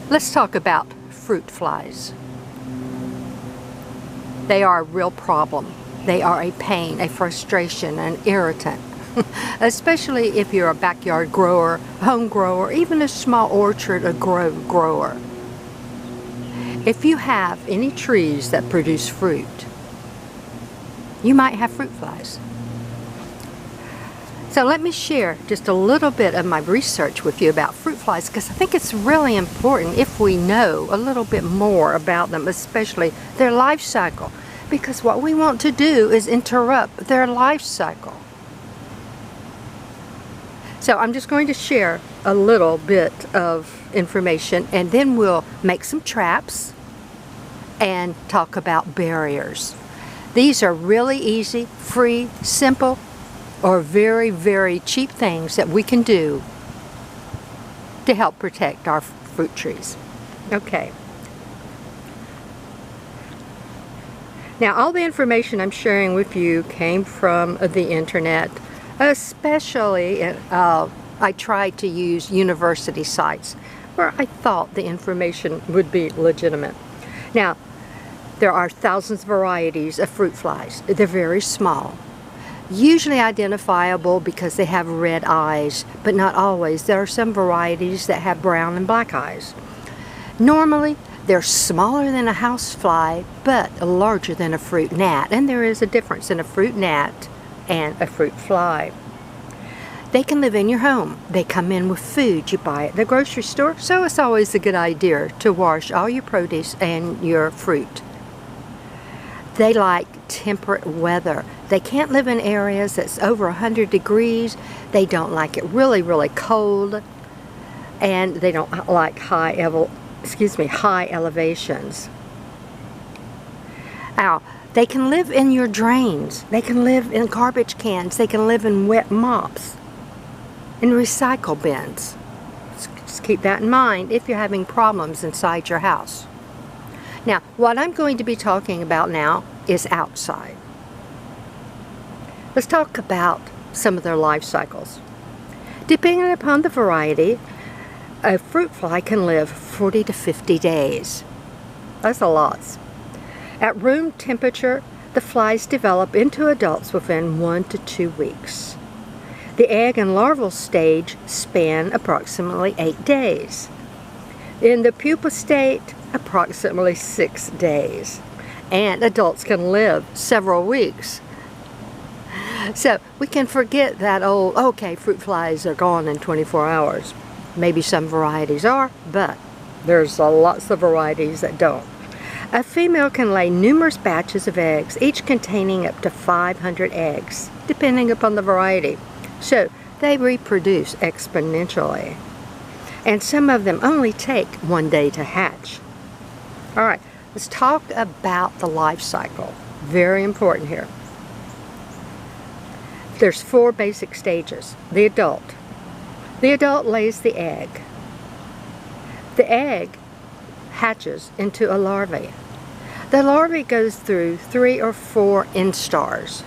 Let's talk about fruit flies. They are a real problem. They are a pain, a frustration, an irritant, especially if you're a backyard grower, home grower, even a small orchard or grower. If you have any trees that produce fruit, you might have fruit flies. So let me share just a little bit of my research with you about fruit flies, because I think it's really important if we know a little bit more about them, especially their life cycle, because what we want to do is interrupt their life cycle. So I'm just going to share a little bit of information, and then we'll make some traps and talk about barriers. These are really easy, free, simple, or very, very cheap things that we can do to help protect our fruit trees. Okay. Now, all the information I'm sharing with you came from the internet, especially I tried to use university sites where I thought the information would be legitimate. Now, there are thousands of varieties of fruit flies. They're very small. Usually identifiable because they have red eyes, but not always. There are some varieties that have brown and black eyes. Normally, they're smaller than a housefly, but larger than a fruit gnat, and there is a difference in a fruit gnat and a fruit fly. They can live in your home. They come in with food you buy at the grocery store, so it's always a good idea to wash all your produce and your fruit. They like temperate weather. They can't live in areas that's over 100 degrees. They don't like it really, really cold. And they don't like high elevations. Now, they can live in your drains. They can live in garbage cans. They can live in wet mops, in recycle bins. Just keep that in mind if you're having problems inside your house. Now, what I'm going to be talking about now is outside. Let's talk about some of their life cycles. Depending upon the variety, a fruit fly can live 40 to 50 days. That's a lot. At room temperature, the flies develop into adults within 1 to 2 weeks. The egg and larval stage span approximately 8 days. In the pupa state, approximately 6 days. And adults can live several weeks. So we can forget that old, okay, fruit flies are gone in 24 hours. Maybe some varieties are, but there's lots of varieties that don't. A female can lay numerous batches of eggs, each containing up to 500 eggs, depending upon the variety. So they reproduce exponentially. And some of them only take 1 day to hatch. All right, let's talk about the life cycle. Very important here. There's 4 basic stages. The adult. The adult lays the egg. The egg hatches into a larvae. The larvae goes through 3 or 4 instars.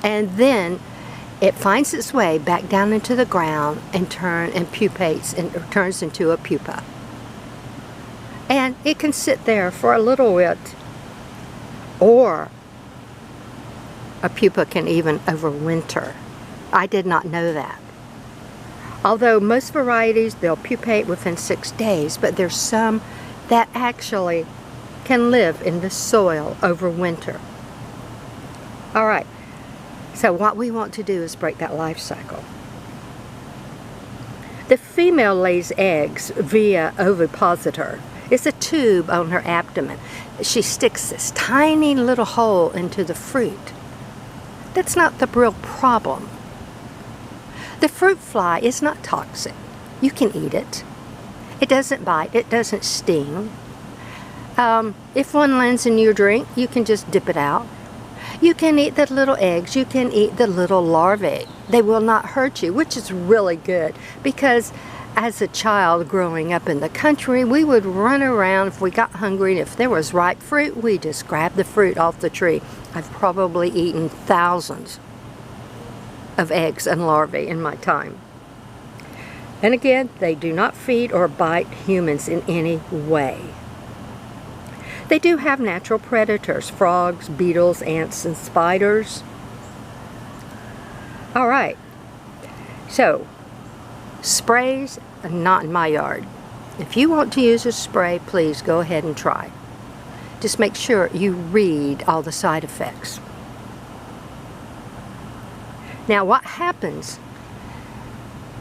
And then it finds its way back down into the ground and pupates and turns into a pupa. And it can sit there for a little bit, or a pupa can even overwinter. I did not know that. Although most varieties, they'll pupate within 6 days, but there's some that actually can live in the soil over winter. All right, so what we want to do is break that life cycle. The female lays eggs via ovipositor. It's a tube on her abdomen. She sticks this tiny little hole into the fruit. That's not the real problem. The fruit fly is not toxic. You can eat it. It doesn't bite. It doesn't sting. If one lands in your drink, you can just dip it out. You can eat the little eggs. You can eat the little larvae. They will not hurt you, which is really good, because as a child growing up in the country, we would run around if we got hungry, and if there was ripe fruit, we just grabbed the fruit off the tree. I've probably eaten thousands of eggs and larvae in my time. And again, they do not feed or bite humans in any way. They do have natural predators, frogs, beetles, ants, and spiders. All right, so sprays, not in my yard. If you want to use a spray, please go ahead and try. Just make sure you read all the side effects. Now what happens,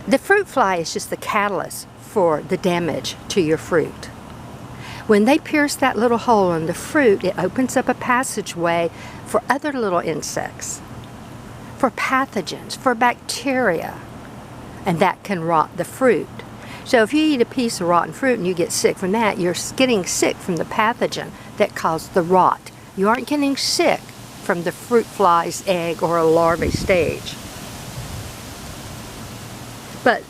the fruit fly is just the catalyst for the damage to your fruit. When they pierce that little hole in the fruit, it opens up a passageway for other little insects, for pathogens, for bacteria, and that can rot the fruit. So if you eat a piece of rotten fruit and you get sick from that, you're getting sick from the pathogen that caused the rot. You aren't getting sick from the fruit fly's egg or a larvae stage. But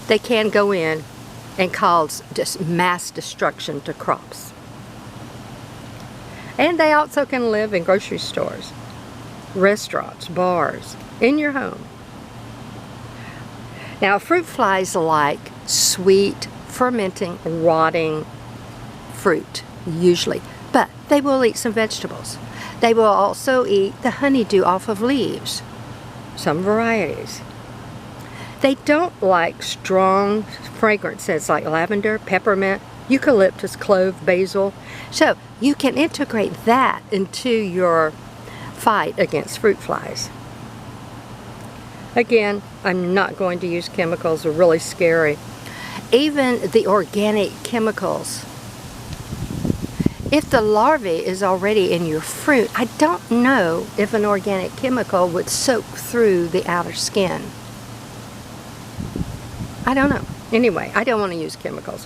they can go in and cause just mass destruction to crops. And they also can live in grocery stores, restaurants, bars, in your home. Now, fruit flies like sweet, fermenting, rotting fruit, usually, but they will eat some vegetables. They will also eat the honeydew off of leaves, some varieties. They don't like strong fragrances like lavender, peppermint, eucalyptus, clove, basil. So you can integrate that into your fight against fruit flies. Again, I'm not going to use chemicals. They're really scary. Even the organic chemicals. If the larvae is already in your fruit, I don't know if an organic chemical would soak through the outer skin. I don't know. Anyway, I don't want to use chemicals.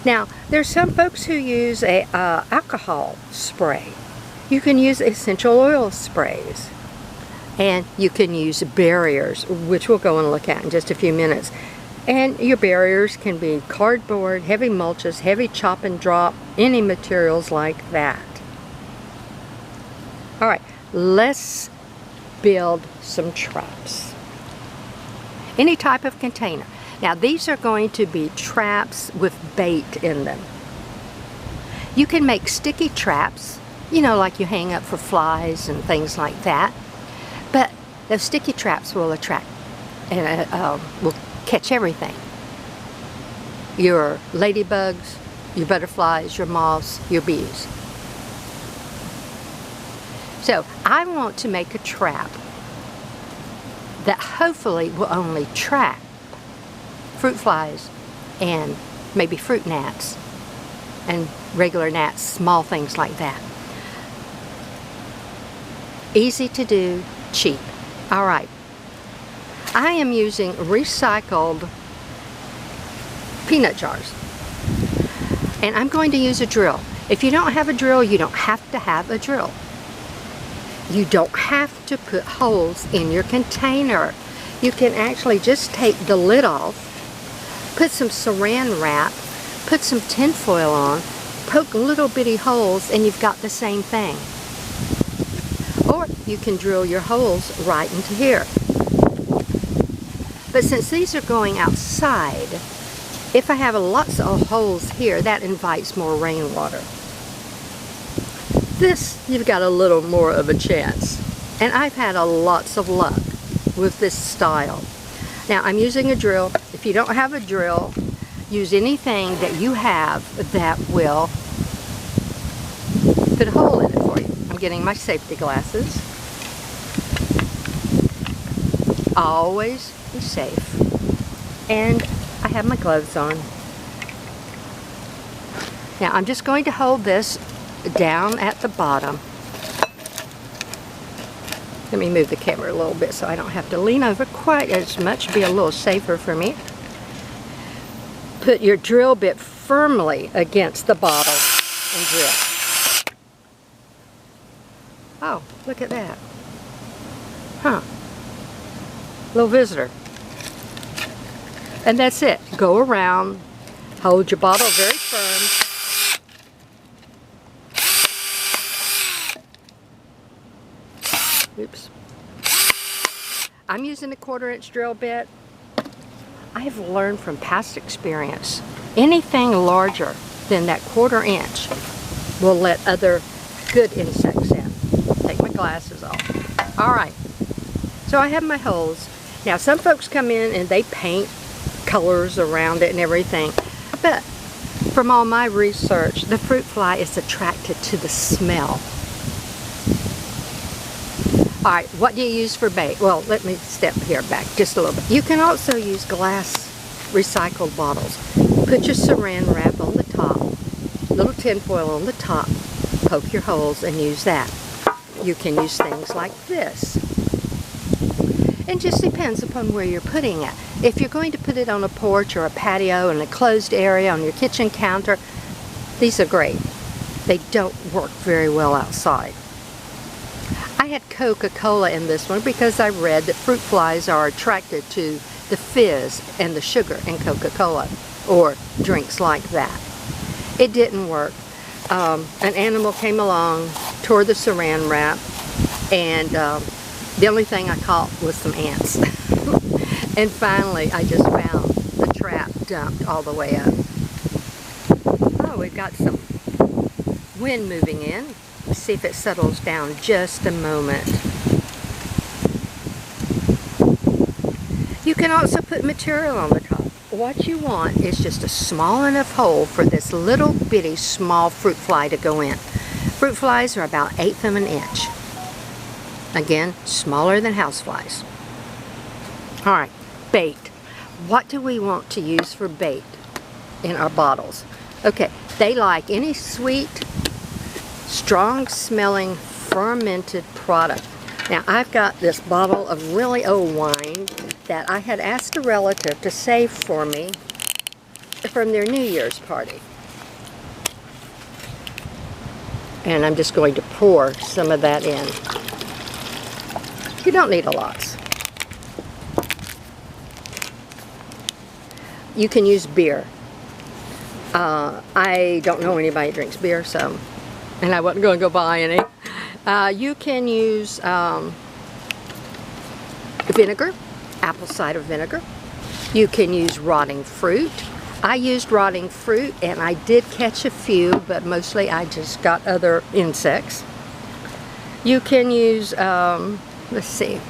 Now, there's some folks who use a alcohol spray. You can use essential oil sprays. And you can use barriers, which we'll go and look at in just a few minutes. And your barriers can be cardboard, heavy mulches, heavy chop and drop, any materials like that. All right, let's build some traps. Any type of container. Now these are going to be traps with bait in them. You can make sticky traps, you know, like you hang up for flies and things like that. But those sticky traps will attract and will catch everything. Your ladybugs, your butterflies, your moths, your bees. So I want to make a trap that hopefully will only trap fruit flies and maybe fruit gnats and regular gnats, small things like that. Easy to do, cheap. All right. I am using recycled peanut jars. And I'm going to use a drill. If you don't have a drill, you don't have to have a drill. You don't have to put holes in your container. You can actually just take the lid off, put some saran wrap, put some tin foil on, poke little bitty holes, and you've got the same thing. Or you can drill your holes right into here. But since these are going outside, if I have lots of holes here, that invites more rainwater. This, you've got a little more of a chance. And I've had lots of luck with this style. Now I'm using a drill. If you don't have a drill, use anything that you have that will put a hole in it for you. I'm getting my safety glasses. Always be safe. And I have my gloves on. Now I'm just going to hold this down at the bottom. Let me move the camera a little bit so I don't have to lean over quite as much. Be a little safer for me. Put your drill bit firmly against the bottle and drill. Oh, look at that. Huh. Little visitor. And that's it. Go around, hold your bottle very firm. Oops. I'm using a 1/4 inch drill bit. I've learned from past experience, anything larger than that 1/4 inch will let other good insects in. Take my glasses off. Alright, so I have my holes. Now some folks come in and they paint colors around it and everything, but from all my research, the fruit fly is attracted to the smell. Alright, what do you use for bait? Well, let me step here back just a little bit. You can also use glass recycled bottles. Put your saran wrap on the top, little tin foil on the top, poke your holes and use that. You can use things like this. It just depends upon where you're putting it. If you're going to put it on a porch or a patio in a closed area on your kitchen counter, these are great. They don't work very well outside. I had Coca-Cola in this one because I read that fruit flies are attracted to the fizz and the sugar in Coca-Cola or drinks like that. It didn't work. An animal came along, tore the saran wrap, and the only thing I caught was some ants. And finally I just found the trap dumped all the way up. Oh, we've got some wind moving in. Let's see if it settles down just a moment. You can also put material on the top. What you want is just a small enough hole for this little bitty small fruit fly to go in. Fruit flies are about 1/8 of an inch. Again, smaller than house flies. Alright, bait. What do we want to use for bait in our bottles? Okay, they like any sweet, strong smelling fermented product. Now I've got this bottle of really old wine that I had asked a relative to save for me from their New Year's party. And I'm just going to pour some of that in. You don't need a lot. You can use beer. I don't know anybody who drinks beer, so, and I wasn't going to go buy any. You can use vinegar, apple cider vinegar. You can use rotting fruit. I used rotting fruit and I did catch a few, but mostly I just got other insects. You can use, let's see,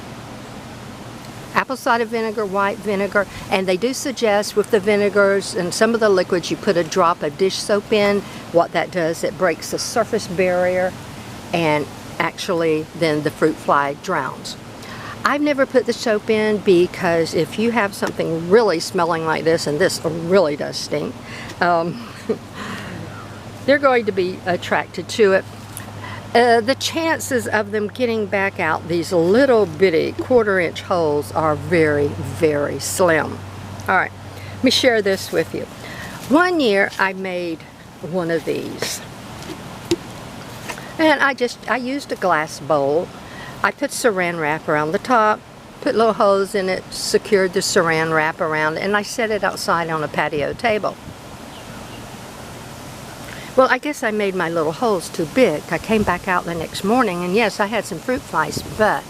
apple cider vinegar, white vinegar, and they do suggest with the vinegars and some of the liquids you put a drop of dish soap in. What that does, it breaks the surface barrier and actually then the fruit fly drowns. I've never put the soap in because if you have something really smelling like this, and this really does stink, they're going to be attracted to it. The chances of them getting back out these little bitty 1/4 inch holes are very, very slim. Alright, let me share this with you. One year I made one of these. And I used a glass bowl. I put saran wrap around the top, put little holes in it, secured the saran wrap around it, and I set it outside on a patio table. Well, I guess I made my little holes too big. I came back out the next morning, and yes, I had some fruit flies, but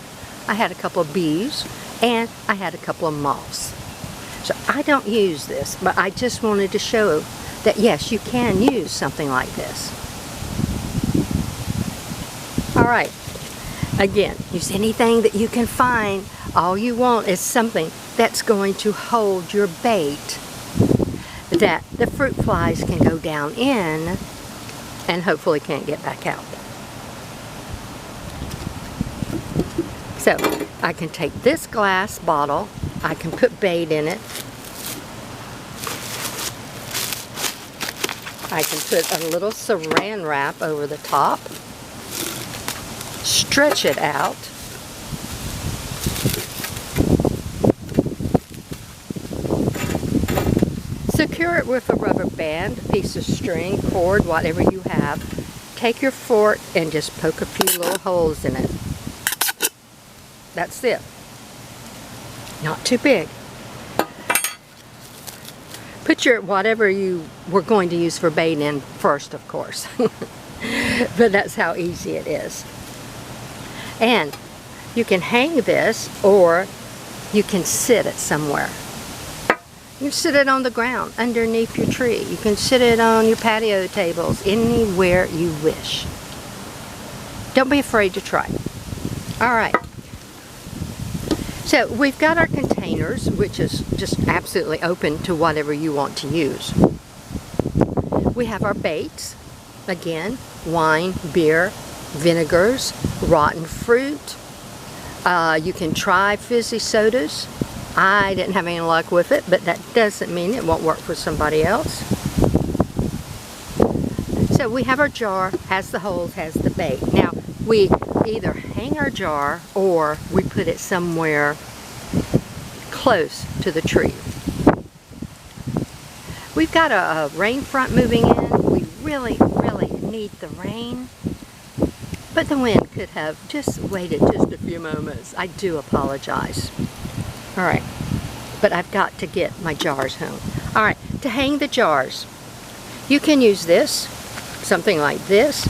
I had a couple of bees, and I had a couple of moths. So I don't use this, but I just wanted to show that yes, you can use something like this. Alright, again, use anything that you can find. All you want is something that's going to hold your bait that the fruit flies can go down in and hopefully can't get back out. So I can take this glass bottle, I can put bait in it, I can put a little saran wrap over the top, stretch it out, secure it with a rubber band, a piece of string, cord, whatever you have. Take your fork and just poke a few little holes in it. That's it. Not too big. Put your whatever you were going to use for bait in first, of course. But that's how easy it is. And you can hang this or you can sit it somewhere. You can sit it on the ground underneath your tree. You can sit it on your patio tables, anywhere you wish. Don't be afraid to try. All right. So we've got our containers, which is just absolutely open to whatever you want to use. We have our baits. Again, wine, beer, vinegars, rotten fruit. You can try fizzy sodas. I didn't have any luck with it, but that doesn't mean it won't work for somebody else. So we have our jar, has the holes, has the bait. Now, we either hang our jar or we put it somewhere close to the tree. We've got a rain front moving in. We really need the rain, but the wind could have just waited just a few moments. I do apologize. All right, but I've got to get my jars home. All right, to hang the jars, you can use this, something like this.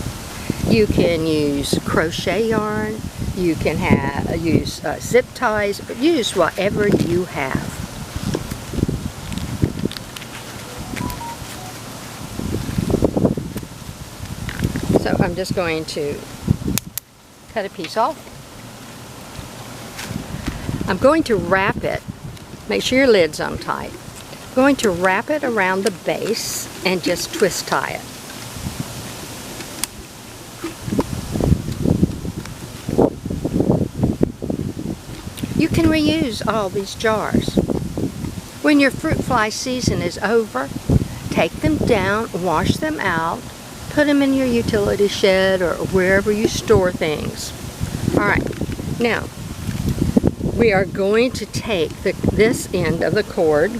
You can use crochet yarn. You can use zip ties, but use whatever you have. So I'm just going to cut a piece off. I'm going to wrap it. Make sure your lid's on tight. I'm going to wrap it around the base and just twist tie it. You can reuse all these jars. When your fruit fly season is over, take them down, wash them out, put them in your utility shed or wherever you store things. All right, now we are going to take this end of the cord,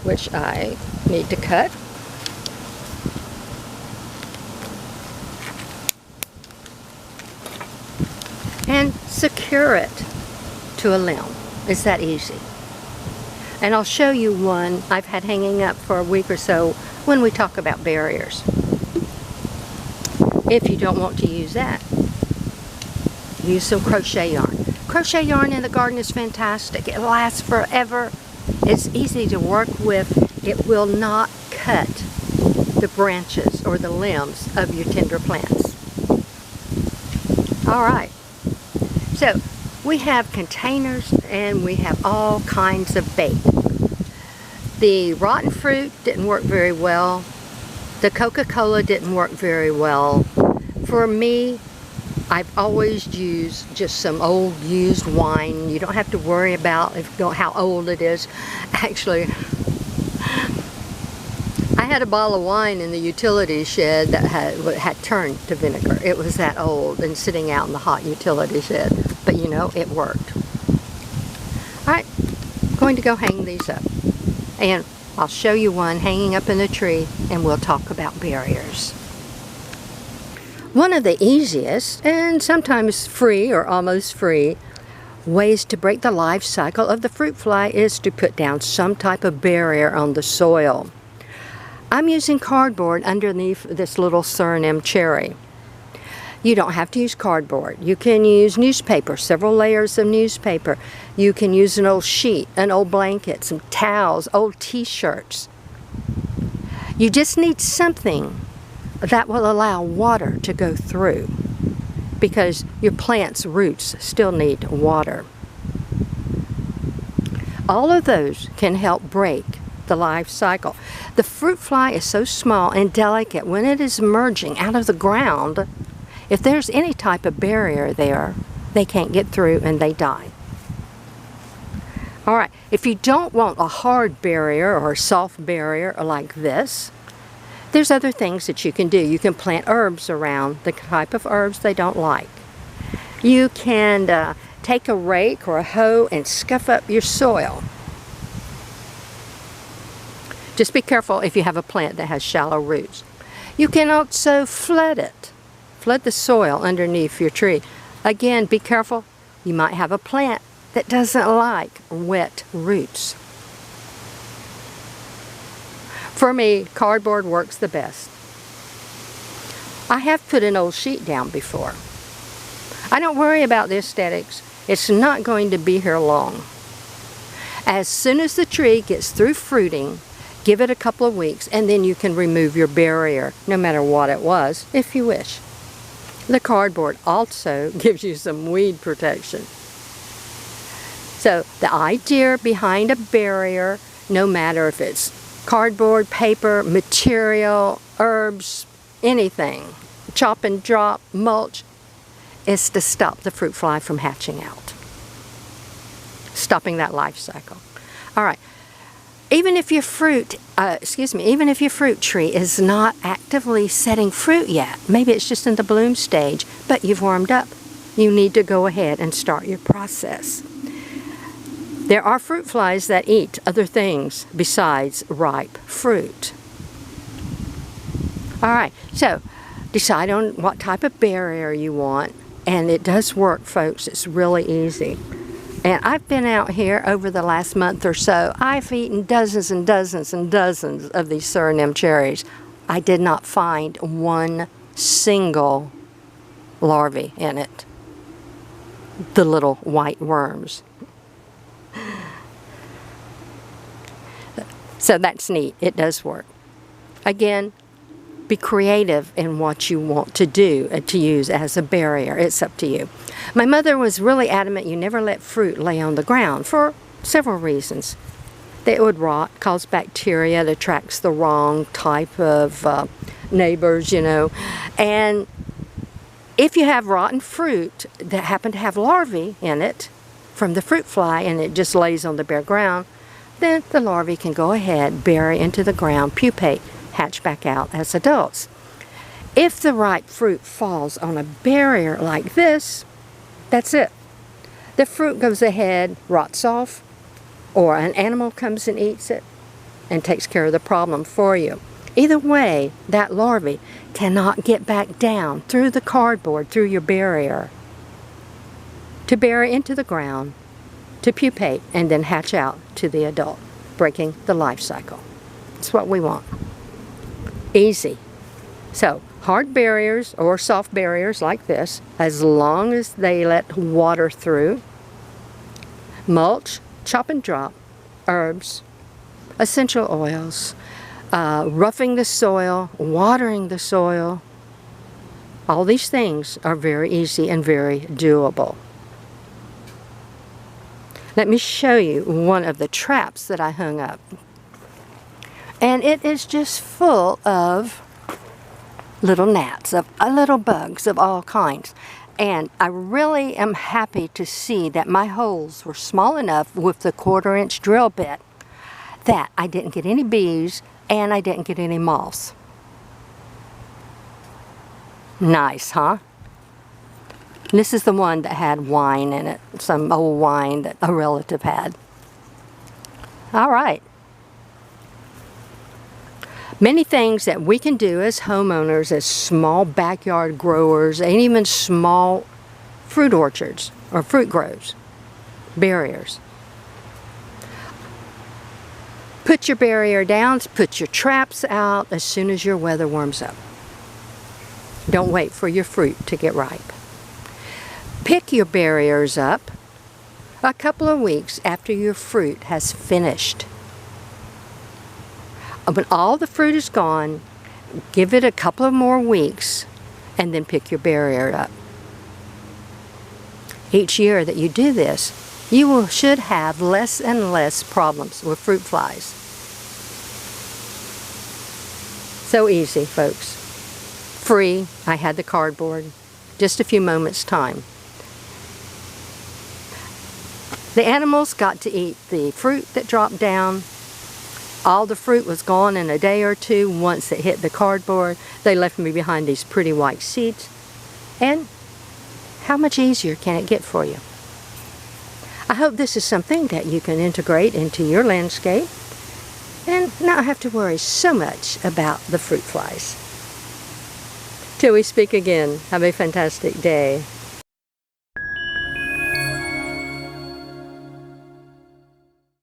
which I need to cut. And secure it to a limb. It's that easy. And I'll show you one I've had hanging up for a week or so when we talk about barriers. If you don't want to use that, use some crochet yarn. Crochet yarn in the garden is fantastic. It lasts forever. It's easy to work with. It will not cut the branches or the limbs of your tender plants. All right. So we have containers and we have all kinds of bait. The rotten fruit didn't work very well. The Coca-Cola didn't work very well. For me, I've always used just some old used wine. You don't have to worry about how old it is. Actually, I had a bottle of wine in the utility shed that had turned to vinegar. It was that old and sitting out in the hot utility shed. But you know, it worked. Alright, I'm going to go hang these up. And I'll show you one hanging up in the tree and we'll talk about barriers. One of the easiest, and sometimes free or almost free, ways to break the life cycle of the fruit fly is to put down some type of barrier on the soil. I'm using cardboard underneath this little Suriname cherry. You don't have to use cardboard. You can use newspaper, several layers of newspaper. You can use an old sheet, an old blanket, some towels, old t-shirts. You just need something that will allow water to go through because your plant's roots still need water. All of those can help break the life cycle. The fruit fly is so small and delicate when it is emerging out of the ground. If there's any type of barrier there, they can't get through and they die. All right, if you don't want a hard barrier or a soft barrier like this, there's other things that you can do. You can plant herbs around the type of herbs they don't like. You can take a rake or a hoe and scuff up your soil. Just be careful if you have a plant that has shallow roots. You can also flood it. Flood the soil underneath your tree. Again, be careful. You might have a plant that doesn't like wet roots. For me, cardboard works the best. I have put an old sheet down before. I don't worry about the aesthetics. It's not going to be here long. As soon as the tree gets through fruiting, give it a couple of weeks, and then you can remove your barrier, no matter what it was, if you wish. The cardboard also gives you some weed protection. So the idea behind a barrier, no matter if it's cardboard, paper, material, herbs, anything, chop and drop, mulch, is to stop the fruit fly from hatching out. Stopping that life cycle. All right. Even if your fruit, even if your fruit tree is not actively setting fruit yet, maybe it's just in the bloom stage, but you've warmed up, you need to go ahead and start your process. There are fruit flies that eat other things besides ripe fruit. All right, so decide on what type of barrier you want, and it does work, folks. It's really easy. And I've been out here over the last month or so. I've eaten dozens and dozens and dozens of these Suriname cherries. I did not find one single larvae in it. The little white worms. So that's neat. It does work. Again, be creative in what you want to do to use as a barrier. It's up to you. My mother was really adamant you never let fruit lay on the ground for several reasons. It would rot, cause bacteria, it attracts the wrong type of neighbors, you know. And if you have rotten fruit that happen to have larvae in it from the fruit fly and it just lays on the bare ground, then the larvae can go ahead, bury into the ground, pupate, hatch back out as adults. If the ripe fruit falls on a barrier like this, that's it. The fruit goes ahead, rots off, or an animal comes and eats it and takes care of the problem for you. Either way, that larvae cannot get back down through the cardboard, through your barrier, to bury into the ground, to pupate, and then hatch out to the adult, breaking the life cycle. That's what we want. Easy. So, hard barriers or soft barriers like this, as long as they let water through, mulch, chop and drop, herbs, essential oils, roughing the soil, watering the soil, all these things are very easy and very doable. Let me show you one of the traps that I hung up. And it is just full of little gnats, of little bugs of all kinds. And I really am happy to see that my holes were small enough with the 1/4-inch drill bit that I didn't get any bees and I didn't get any moths. Nice, huh? This is the one that had wine in it, some old wine that a relative had. All right. Many things that we can do as homeowners, as small backyard growers, and even small fruit orchards or fruit groves, barriers. Put your barrier down, put your traps out as soon as your weather warms up. Don't wait for your fruit to get ripe. Pick your barriers up a couple of weeks after your fruit has finished. When all the fruit is gone, give it a couple of more weeks and then pick your barrier up. Each year that you do this, you should have less and less problems with fruit flies. So easy, folks. Free. I had the cardboard. Just a few moments' time. The animals got to eat the fruit that dropped down. All the fruit was gone in a day or two once it hit the cardboard. They left me behind these pretty white seeds. And how much easier can it get for you? I hope this is something that you can integrate into your landscape and not have to worry so much about the fruit flies. Till we speak again, have a fantastic day.